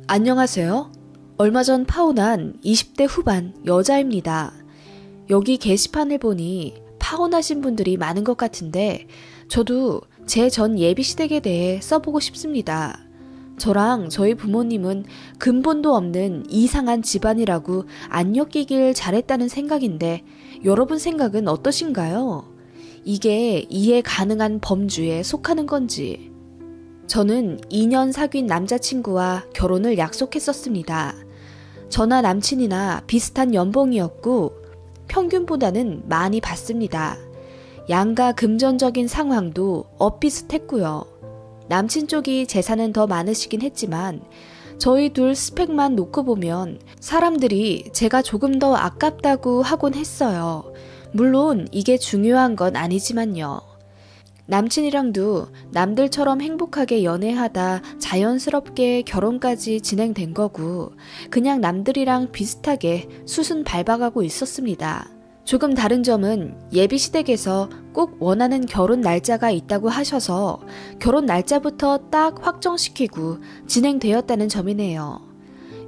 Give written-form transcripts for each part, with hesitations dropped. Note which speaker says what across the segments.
Speaker 1: 안녕하세요. 얼마 전 파혼한 20대 후반 여자입니다. 여기 게시판을 보니 파혼하신 분들이 많은 것 같은데 저도 제 전 예비시댁에 대해 써보고 싶습니다. 저랑 저희 부모님은 근본도 없는 이상한 집안이라고 안 엮이길 잘했다는 생각인데 여러분 생각은 어떠신가요? 이게 이해 가능한 범주에 속하는 건지. 저는 2년 사귄 남자친구와 결혼을 약속했었습니다. 저나 남친이나 비슷한 연봉이었고 평균보다는 많이 받습니다. 양가 금전적인 상황도 엇비슷했고요. 남친 쪽이 재산은 더 많으시긴 했지만 저희 둘 스펙만 놓고 보면 사람들이 제가 조금 더 아깝다고 하곤 했어요. 물론 이게 중요한 건 아니지만요. 남친이랑도 남들처럼 행복하게 연애하다 자연스럽게 결혼까지 진행된 거고 그냥 남들이랑 비슷하게 수순 밟아가고 있었습니다. 조금 다른 점은 예비시댁에서 꼭 원하는 결혼 날짜가 있다고 하셔서 결혼 날짜부터 딱 확정시키고 진행되었다는 점이네요.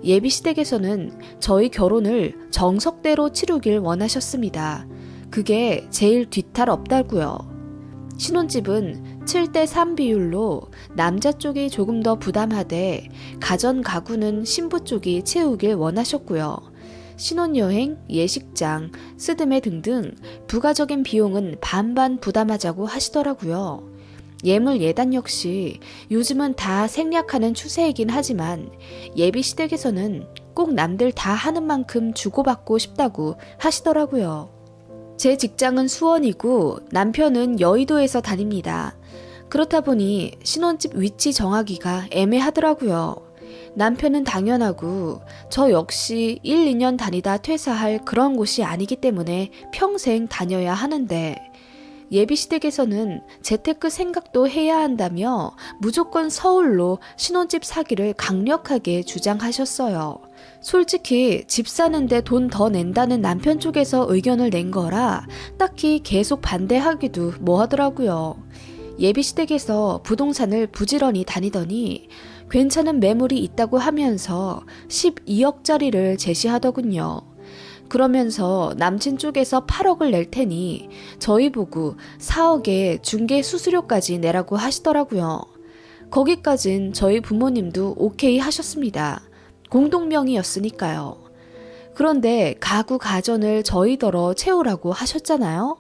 Speaker 1: 예비시댁에서는 저희 결혼을 정석대로 치르길 원하셨습니다. 그게 제일 뒤탈 없다고요. 신혼집은 7대3 비율로 남자 쪽이 조금 더 부담하되 가전 가구는 신부 쪽이 채우길 원하셨고요. 신혼여행, 예식장, 스드메 등등 부가적인 비용은 반반 부담하자고 하시더라고요. 예물 예단 역시 요즘은 다 생략하는 추세이긴 하지만 예비시댁에서는 꼭 남들 다 하는 만큼 주고받고 싶다고 하시더라고요. 제 직장은 수원이고 남편은 여의도에서 다닙니다. 그렇다 보니 신혼집 위치 정하기가 애매하더라고요. 남편은 당연하고 저 역시 1, 2년 다니다 퇴사할 그런 곳이 아니기 때문에 평생 다녀야 하는데 예비시댁에서는 재테크 생각도 해야 한다며 무조건 서울로 신혼집 사기를 강력하게 주장하셨어요. 솔직히 집 사는데 돈 더 낸다는 남편 쪽에서 의견을 낸 거라 딱히 계속 반대하기도 뭐하더라고요. 예비시댁에서 부동산을 부지런히 다니더니 괜찮은 매물이 있다고 하면서 12억짜리를 제시하더군요. 그러면서 남친 쪽에서 8억을 낼 테니 저희 보고 4억에 중개 수수료까지 내라고 하시더라고요. 거기까진 저희 부모님도 오케이 하셨습니다. 공동명의였으니까요. 그런데 가구 가전을 저희더러 채우라고 하셨잖아요.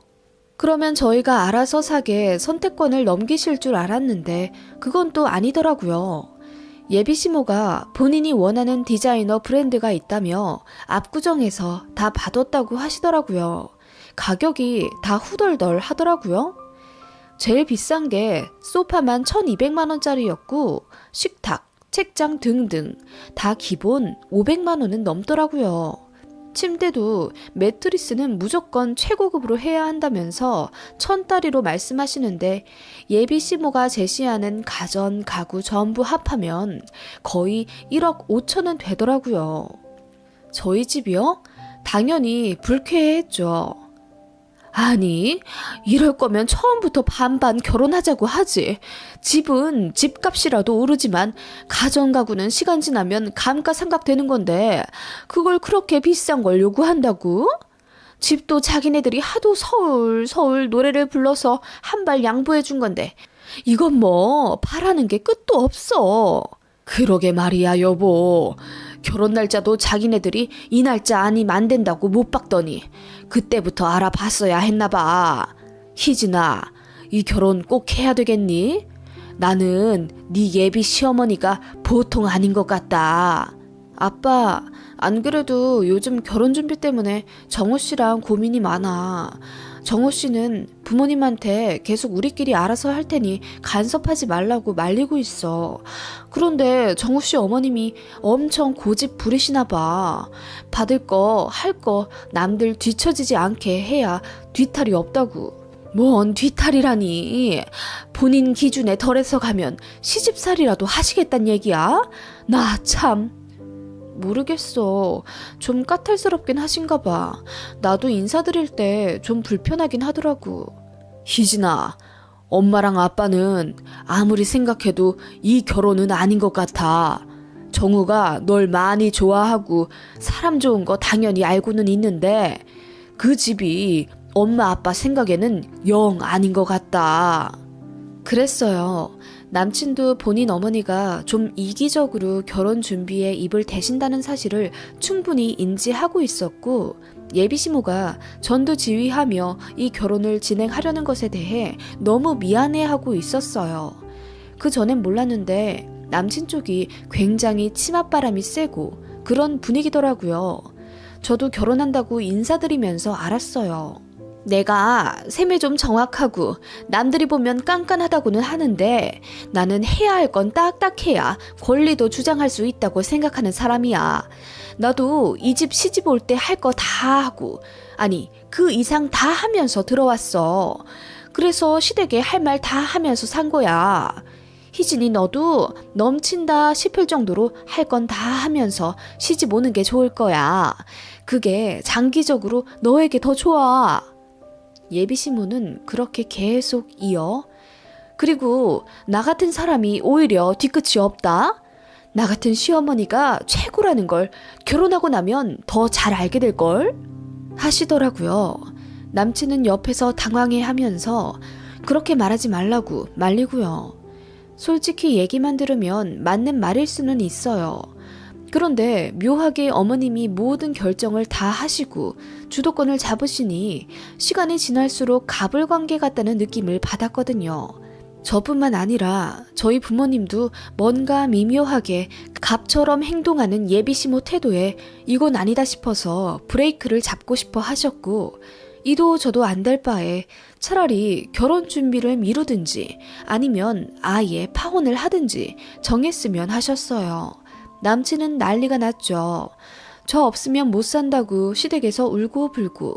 Speaker 1: 그러면 저희가 알아서 사게 선택권을 넘기실 줄 알았는데 그건 또 아니더라고요. 예비시모가 본인이 원하는 디자이너 브랜드가 있다며 압구정에서 다 받았다고 하시더라고요. 가격이 다 후덜덜 하더라고요. 제일 비싼 게 소파만 1,200만 원짜리였고 식탁, 책장 등등 다 기본 500만 원은 넘더라고요. 침대도 매트리스는 무조건 최고급으로 해야 한다면서 1,000달러로 말씀하시는데 예비시모가 제시하는 가전, 가구 전부 합하면 거의 1억 5천은 되더라고요. 저희 집이요? 당연히 불쾌했죠. 아니, 이럴 거면 처음부터 반반 결혼하자고 하지. 집은 집값이라도 오르지만 가전가구는 시간 지나면 감가상각 되는 건데 그걸 그렇게 비싼 걸 요구한다고? 집도 자기네들이 하도 서울 노래를 불러서 한 발 양보해 준 건데 이건 뭐 바라는 게 끝도 없어. 그러게 말이야 여보. 결혼 날짜도 자기네들이 이 날짜 아니면 안 된다고 못 박더니 그때부터 알아봤어야 했나 봐. 희진아, 이 결혼 꼭 해야 되겠니? 나는 네 예비 시어머니가 보통 아닌 것 같다. 아빠, 안 그래도 요즘 결혼 준비 때문에 정우 씨랑 고민이 많아. 정우 씨는 부모님한테 계속 우리끼리 알아서 할 테니 간섭하지 말라고 말리고 있어. 그런데 정우 씨 어머님이 엄청 고집 부리시나 봐. 받을 거, 할 거 남들 뒤처지지 않게 해야 뒤탈이 없다고. 뭔 뒤탈이라니. 본인 기준에 덜해서 가면 시집살이라도 하시겠단 얘기야? 나 참. 모르겠어. 좀 까탈스럽긴 하신가 봐. 나도 인사드릴 때 좀 불편하긴 하더라고. 희진아, 엄마랑 아빠는 아무리 생각해도 이 결혼은 아닌 것 같아. 정우가 널 많이 좋아하고 사람 좋은 거 당연히 알고는 있는데 그 집이 엄마 아빠 생각에는 영 아닌 것 같다. 그랬어요. 남친도 본인 어머니가 좀 이기적으로 결혼 준비에 입을 대신다는 사실을 충분히 인지하고 있었고 예비시모가 전두지휘하며 이 결혼을 진행하려는 것에 대해 너무 미안해하고 있었어요. 그 전엔 몰랐는데 남친 쪽이 굉장히 치맛바람이 세고 그런 분위기더라고요. 저도 결혼한다고 인사드리면서 알았어요. 내가 셈이 좀 정확하고 남들이 보면 깐깐하다고는 하는데 나는 해야 할 건 딱딱해야 권리도 주장할 수 있다고 생각하는 사람이야. 나도 이 집 시집 올 때 할 거 다 하고 아니 그 이상 다 하면서 들어왔어. 그래서 시댁에 할 말 다 하면서 산 거야. 희진이 너도 넘친다 싶을 정도로 할 건 다 하면서 시집 오는 게 좋을 거야. 그게 장기적으로 너에게 더 좋아. 예비시모는 그렇게 계속 이어. 그리고 나 같은 사람이 오히려 뒤끝이 없다. 나 같은 시어머니가 최고라는 걸 결혼하고 나면 더 잘 알게 될걸? 하시더라고요. 남친은 옆에서 당황해하면서 그렇게 말하지 말라고 말리고요. 솔직히 얘기만 들으면 맞는 말일 수는 있어요. 그런데 묘하게 어머님이 모든 결정을 다 하시고 주도권을 잡으시니 시간이 지날수록 가불관계 같다는 느낌을 받았거든요. 저뿐만 아니라 저희 부모님도 뭔가 미묘하게 갑처럼 행동하는 예비시모 태도에 이건 아니다 싶어서 브레이크를 잡고 싶어 하셨고 이도 저도 안 될 바에 차라리 결혼 준비를 미루든지 아니면 아예 파혼을 하든지 정했으면 하셨어요. 남친은 난리가 났죠. 저 없으면 못 산다고 시댁에서 울고불고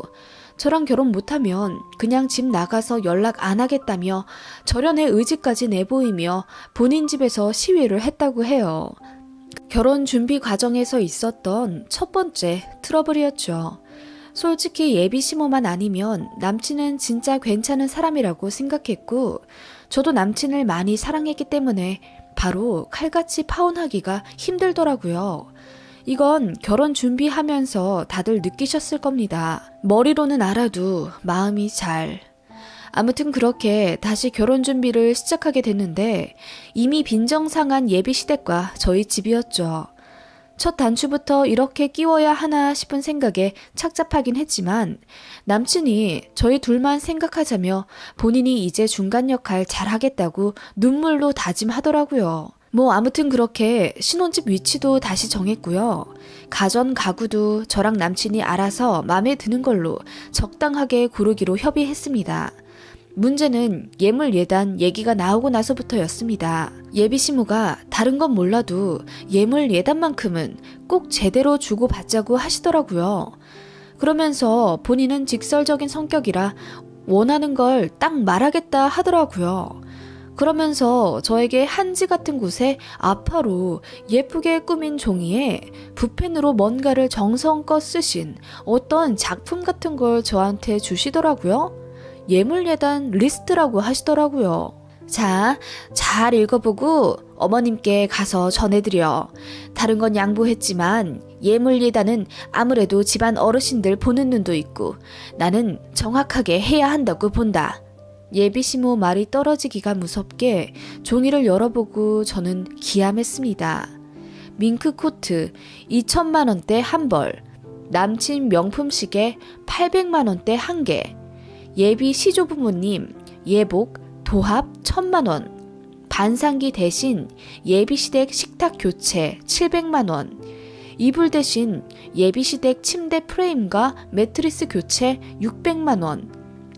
Speaker 1: 저랑 결혼 못하면 그냥 집 나가서 연락 안 하겠다며 절연의 의지까지 내보이며 본인 집에서 시위를 했다고 해요. 결혼 준비 과정에서 있었던 첫 번째 트러블이었죠. 솔직히 예비시모만 아니면 남친은 진짜 괜찮은 사람이라고 생각했고 저도 남친을 많이 사랑했기 때문에 바로 칼같이 파혼하기가 힘들더라고요. 이건 결혼 준비하면서 다들 느끼셨을 겁니다. 머리로는 알아도 마음이 잘. 아무튼 그렇게 다시 결혼 준비를 시작하게 됐는데 이미 빈정상한 예비시댁과 저희 집이었죠. 첫 단추부터 이렇게 끼워야 하나 싶은 생각에 착잡하긴 했지만 남친이 저희 둘만 생각하자며 본인이 이제 중간 역할 잘하겠다고 눈물로 다짐하더라고요. 뭐 아무튼 그렇게 신혼집 위치도 다시 정했고요. 가전 가구도 저랑 남친이 알아서 마음에 드는 걸로 적당하게 고르기로 협의했습니다. 문제는 예물 예단 얘기가 나오고 나서부터였습니다. 예비시모가 다른 건 몰라도 예물 예단만큼은 꼭 제대로 주고받자고 하시더라고요. 그러면서 본인은 직설적인 성격이라 원하는 걸 딱 말하겠다 하더라고요. 그러면서 저에게 한지 같은 곳에 아파로 예쁘게 꾸민 종이에 붓펜으로 뭔가를 정성껏 쓰신 어떤 작품 같은 걸 저한테 주시더라고요. 예물예단 리스트라고 하시더라고요. 자, 잘 읽어보고 어머님께 가서 전해드려. 다른 건 양보했지만 예물예단은 아무래도 집안 어르신들 보는 눈도 있고 나는 정확하게 해야 한다고 본다. 예비시모 말이 떨어지기가 무섭게 종이를 열어보고 저는 기함했습니다. 밍크 코트 2천만 원대 한 벌, 남친 명품 시계 800만 원대 한 개, 예비 시조부모님 예복 도합 1,000만 원, 반상기 대신 예비시댁 식탁 교체 700만 원, 이불 대신 예비시댁 침대 프레임과 매트리스 교체 600만 원,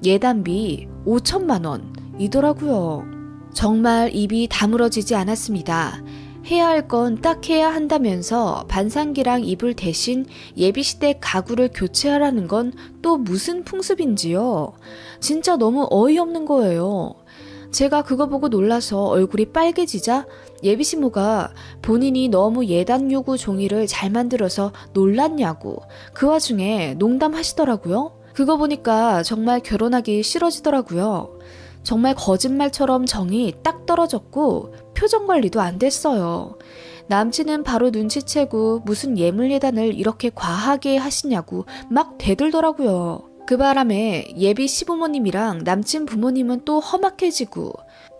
Speaker 1: 예단비 5천만 원이더라고요. 정말 입이 다물어지지 않았습니다. 해야 할 건 딱 해야 한다면서 반상기랑 이불 대신 예비시댁 가구를 교체하라는 건 또 무슨 풍습인지요. 진짜 너무 어이없는 거예요. 제가 그거 보고 놀라서 얼굴이 빨개지자 예비시모가 본인이 너무 예단 요구 종이를 잘 만들어서 놀랐냐고 그 와중에 농담하시더라고요. 그거 보니까 정말 결혼하기 싫어지더라고요. 정말 거짓말처럼 정이 딱 떨어졌고 표정 관리도 안 됐어요. 남친은 바로 눈치채고 무슨 예물예단을 이렇게 과하게 하시냐고 막 대들더라고요. 그 바람에 예비 시부모님이랑 남친 부모님은 또 험악해지고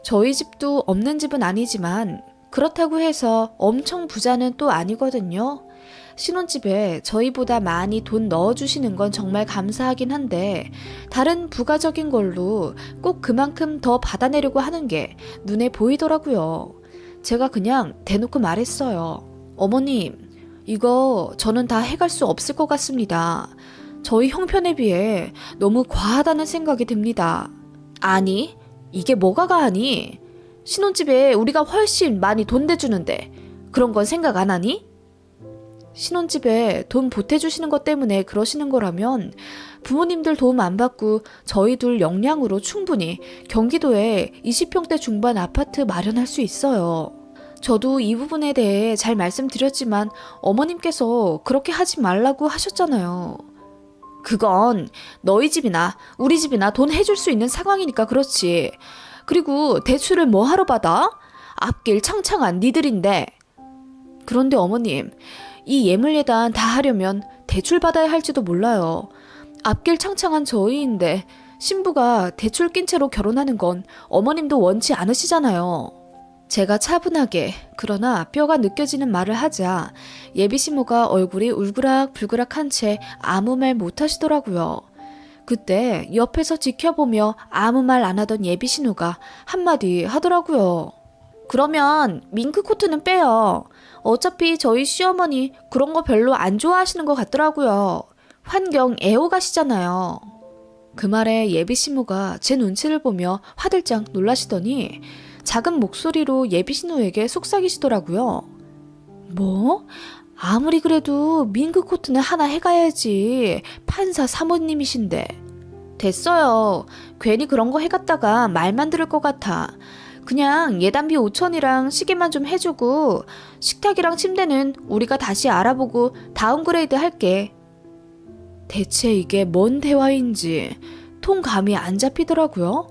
Speaker 1: 저희 집도 없는 집은 아니지만 그렇다고 해서 엄청 부자는 또 아니거든요. 신혼집에 저희보다 많이 돈 넣어주시는 건 정말 감사하긴 한데 다른 부가적인 걸로 꼭 그만큼 더 받아내려고 하는 게 눈에 보이더라고요. 제가 그냥 대놓고 말했어요. 어머님, 이거 저는 다 해갈 수 없을 것 같습니다. 저희 형편에 비해 너무 과하다는 생각이 듭니다. 아니, 이게 뭐가 가하니? 신혼집에 우리가 훨씬 많이 돈 대주는데 그런 건 생각 안 하니? 신혼집에 돈 보태주시는 것 때문에 그러시는 거라면 부모님들 도움 안 받고 저희 둘 역량으로 충분히 경기도에 20평대 중반 아파트 마련할 수 있어요. 저도 이 부분에 대해 잘 말씀드렸지만 어머님께서 그렇게 하지 말라고 하셨잖아요. 그건 너희 집이나 우리 집이나 돈 해줄 수 있는 상황이니까 그렇지. 그리고 대출을 뭐 하러 받아? 앞길 창창한 니들인데. 그런데 어머님, 이 예물예단 다 하려면 대출 받아야 할지도 몰라요. 앞길 창창한 저희인데 신부가 대출 낀 채로 결혼하는 건 어머님도 원치 않으시잖아요. 제가 차분하게 그러나 뼈가 느껴지는 말을 하자 예비신부가 얼굴이 울그락불그락한 채 아무 말 못하시더라고요. 그때 옆에서 지켜보며 아무 말 안 하던 예비신우가 한마디 하더라고요. 그러면 밍크코트는 빼요. 어차피 저희 시어머니 그런 거 별로 안 좋아하시는 것 같더라고요. 환경 애호가시잖아요. 그 말에 예비신우가 제 눈치를 보며 화들짝 놀라시더니 작은 목소리로 예비신우에게 속삭이시더라고요. 뭐? 아무리 그래도 밍크코트는 하나 해가야지. 판사 사모님이신데. 됐어요. 괜히 그런 거 해갔다가 말만 들을 것 같아. 그냥 예단비 5천이랑 시계만 좀 해주고 식탁이랑 침대는 우리가 다시 알아보고 다운그레이드 할게. 대체 이게 뭔 대화인지 통 감이 안 잡히더라고요.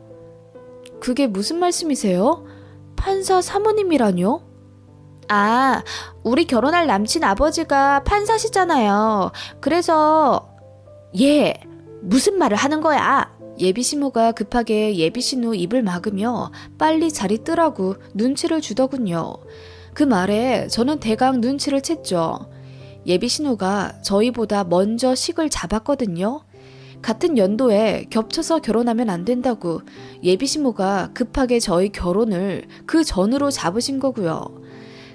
Speaker 1: 그게 무슨 말씀이세요? 판사 사모님이라뇨? 아, 우리 결혼할 남친 아버지가 판사시잖아요. 그래서 예, 무슨 말을 하는 거야? 예비신우가 급하게 예비신우 입을 막으며 빨리 자리 뜨라고 눈치를 주더군요. 그 말에 저는 대강 눈치를 챘죠. 예비신우가 저희보다 먼저 식을 잡았거든요. 같은 연도에 겹쳐서 결혼하면 안 된다고 예비신부가 급하게 저희 결혼을 그 전으로 잡으신 거고요.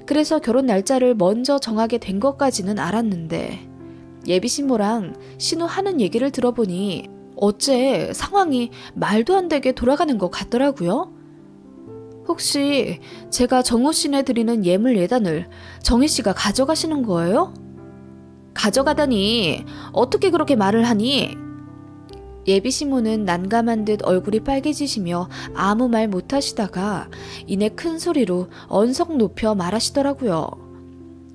Speaker 1: 그래서 결혼 날짜를 먼저 정하게 된 것까지는 알았는데 예비신부랑 신우 하는 얘기를 들어보니 어째 상황이 말도 안 되게 돌아가는 것 같더라고요. 혹시 제가 정호 씨네 드리는 예물 예단을 정희 씨가 가져가시는 거예요? 가져가다니 어떻게 그렇게 말을 하니? 예비신부는 난감한 듯 얼굴이 빨개지시며 아무 말 못하시다가 이내 큰 소리로 언성 높여 말하시더라고요.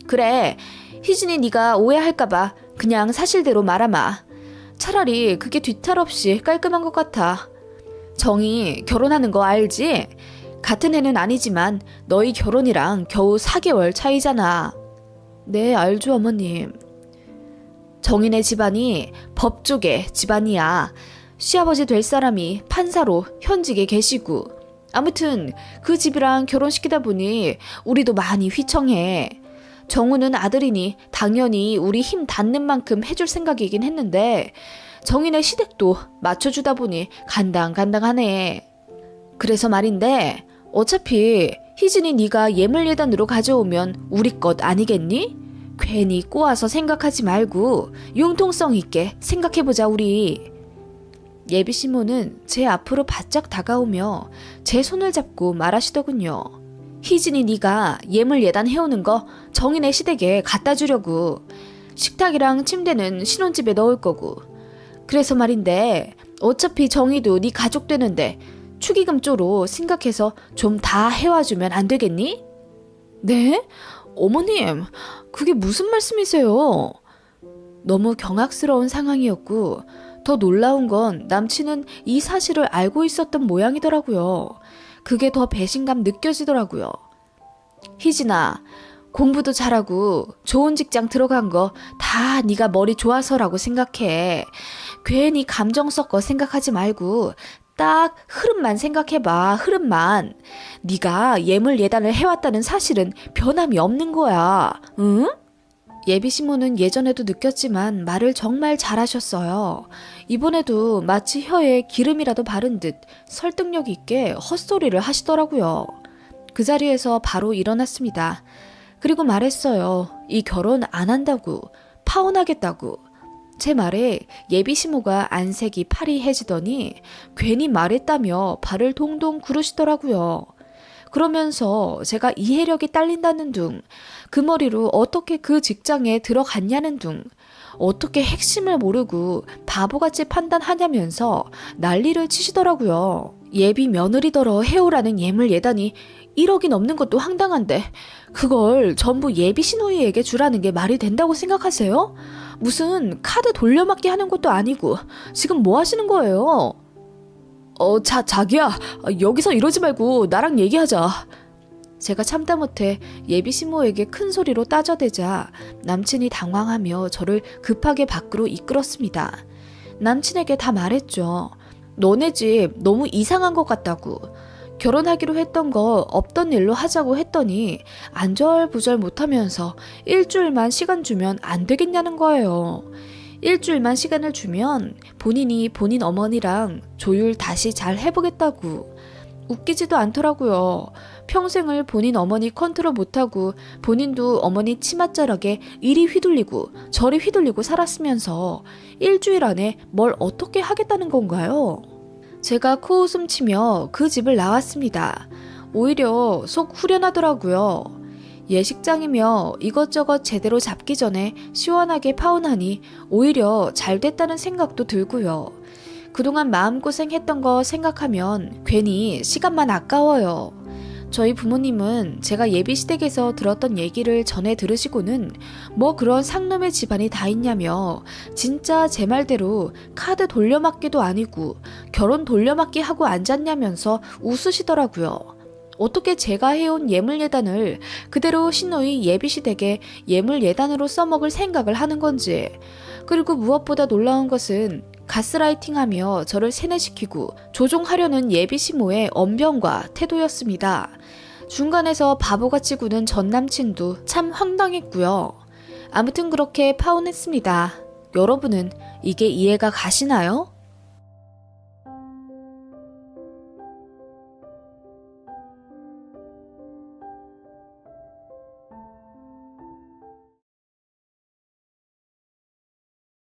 Speaker 1: 그래, 희진이 네가 오해할까봐 그냥 사실대로 말하마. 차라리 그게 뒤탈 없이 깔끔한 것 같아. 정이 결혼하는 거 알지? 같은 해는 아니지만 너희 결혼이랑 겨우 4개월 차이잖아. 네, 알죠 어머님. 정인의 집안이 법조계 집안이야. 시아버지 될 사람이 판사로 현직에 계시고 아무튼 그 집이랑 결혼시키다 보니 우리도 많이 휘청해. 정우는 아들이니 당연히 우리 힘 닿는 만큼 해줄 생각이긴 했는데 정인의 시댁도 맞춰주다 보니 간당간당하네. 그래서 말인데 어차피 희진이 네가 예물예단으로 가져오면 우리 것 아니겠니? 괜히 꼬아서 생각하지 말고 융통성 있게 생각해보자 우리. 예비신부는 제 앞으로 바짝 다가오며 제 손을 잡고 말하시더군요. 희진이 네가 예물 예단 해오는 거 정인의 시댁에 갖다 주려고. 식탁이랑 침대는 신혼집에 넣을 거고. 그래서 말인데 어차피 정이도 네 가족 되는데 축의금 쪼로 생각해서 좀 다 해와주면 안 되겠니? 네? 어머님, 그게 무슨 말씀이세요? 너무 경악스러운 상황이었고 더 놀라운 건 남친은 이 사실을 알고 있었던 모양이더라고요. 그게 더 배신감 느껴지더라고요. 희진아, 공부도 잘하고 좋은 직장 들어간 거 다 네가 머리 좋아서라고 생각해. 괜히 감정 섞어 생각하지 말고 딱 흐름만 생각해봐. 흐름만. 네가 예물 예단을 해왔다는 사실은 변함이 없는 거야. 응? 예비 시모는 예전에도 느꼈지만 말을 정말 잘하셨어요. 이번에도 마치 혀에 기름이라도 바른 듯 설득력 있게 헛소리를 하시더라고요. 그 자리에서 바로 일어났습니다. 그리고 말했어요. 이 결혼 안 한다고, 파혼하겠다고. 제 말에 예비 시모가 안색이 파리해지더니 괜히 말했다며 발을 동동 구르시더라고요. 그러면서 제가 이해력이 딸린다는 둥, 그 머리로 어떻게 그 직장에 들어갔냐는 둥, 어떻게 핵심을 모르고 바보같이 판단하냐면서 난리를 치시더라고요. 예비 며느리더러 해오라는 예물 예단이 1억이 넘는 것도 황당한데 그걸 전부 예비 시누이에게 주라는 게 말이 된다고 생각하세요? 무슨 카드 돌려막기 하는 것도 아니고 지금 뭐 하시는 거예요? 자기야, 여기서 이러지 말고 나랑 얘기하자. 제가 참다 못해 예비 시모에게 큰 소리로 따져대자 남친이 당황하며 저를 급하게 밖으로 이끌었습니다. 남친에게 다 말했죠. 너네 집 너무 이상한 것 같다고. 결혼하기로 했던 거 없던 일로 하자고 했더니 안절부절 못하면서 일주일만 시간 주면 안 되겠냐는 거예요. 일주일만 시간을 주면 본인이 본인 어머니랑 조율 다시 잘 해보겠다고. 웃기지도 않더라고요. 평생을 본인 어머니 컨트롤 못하고 본인도 어머니 치맛자락에 이리 휘둘리고 저리 휘둘리고 살았으면서 일주일 안에 뭘 어떻게 하겠다는 건가요? 제가 코웃음 치며 그 집을 나왔습니다. 오히려 속 후련하더라고요. 예식장이며 이것저것 제대로 잡기 전에 시원하게 파혼하니 오히려 잘 됐다는 생각도 들고요. 그동안 마음고생했던 거 생각하면 괜히 시간만 아까워요. 저희 부모님은 제가 예비시댁에서 들었던 얘기를 전해 들으시고는 뭐 그런 상놈의 집안이 다 있냐며 진짜 제 말대로 카드 돌려막기도 아니고 결혼 돌려막기 하고 앉았냐면서 웃으시더라고요. 어떻게 제가 해온 예물예단을 그대로 시누이 예비시댁에 예물예단으로 써먹을 생각을 하는 건지. 그리고 무엇보다 놀라운 것은 가스라이팅하며 저를 세뇌시키고 조종하려는 예비시모의 언변과 태도였습니다. 중간에서 바보같이 구는 전남친도 참 황당했고요. 아무튼 그렇게 파혼했습니다. 여러분은 이게 이해가 가시나요?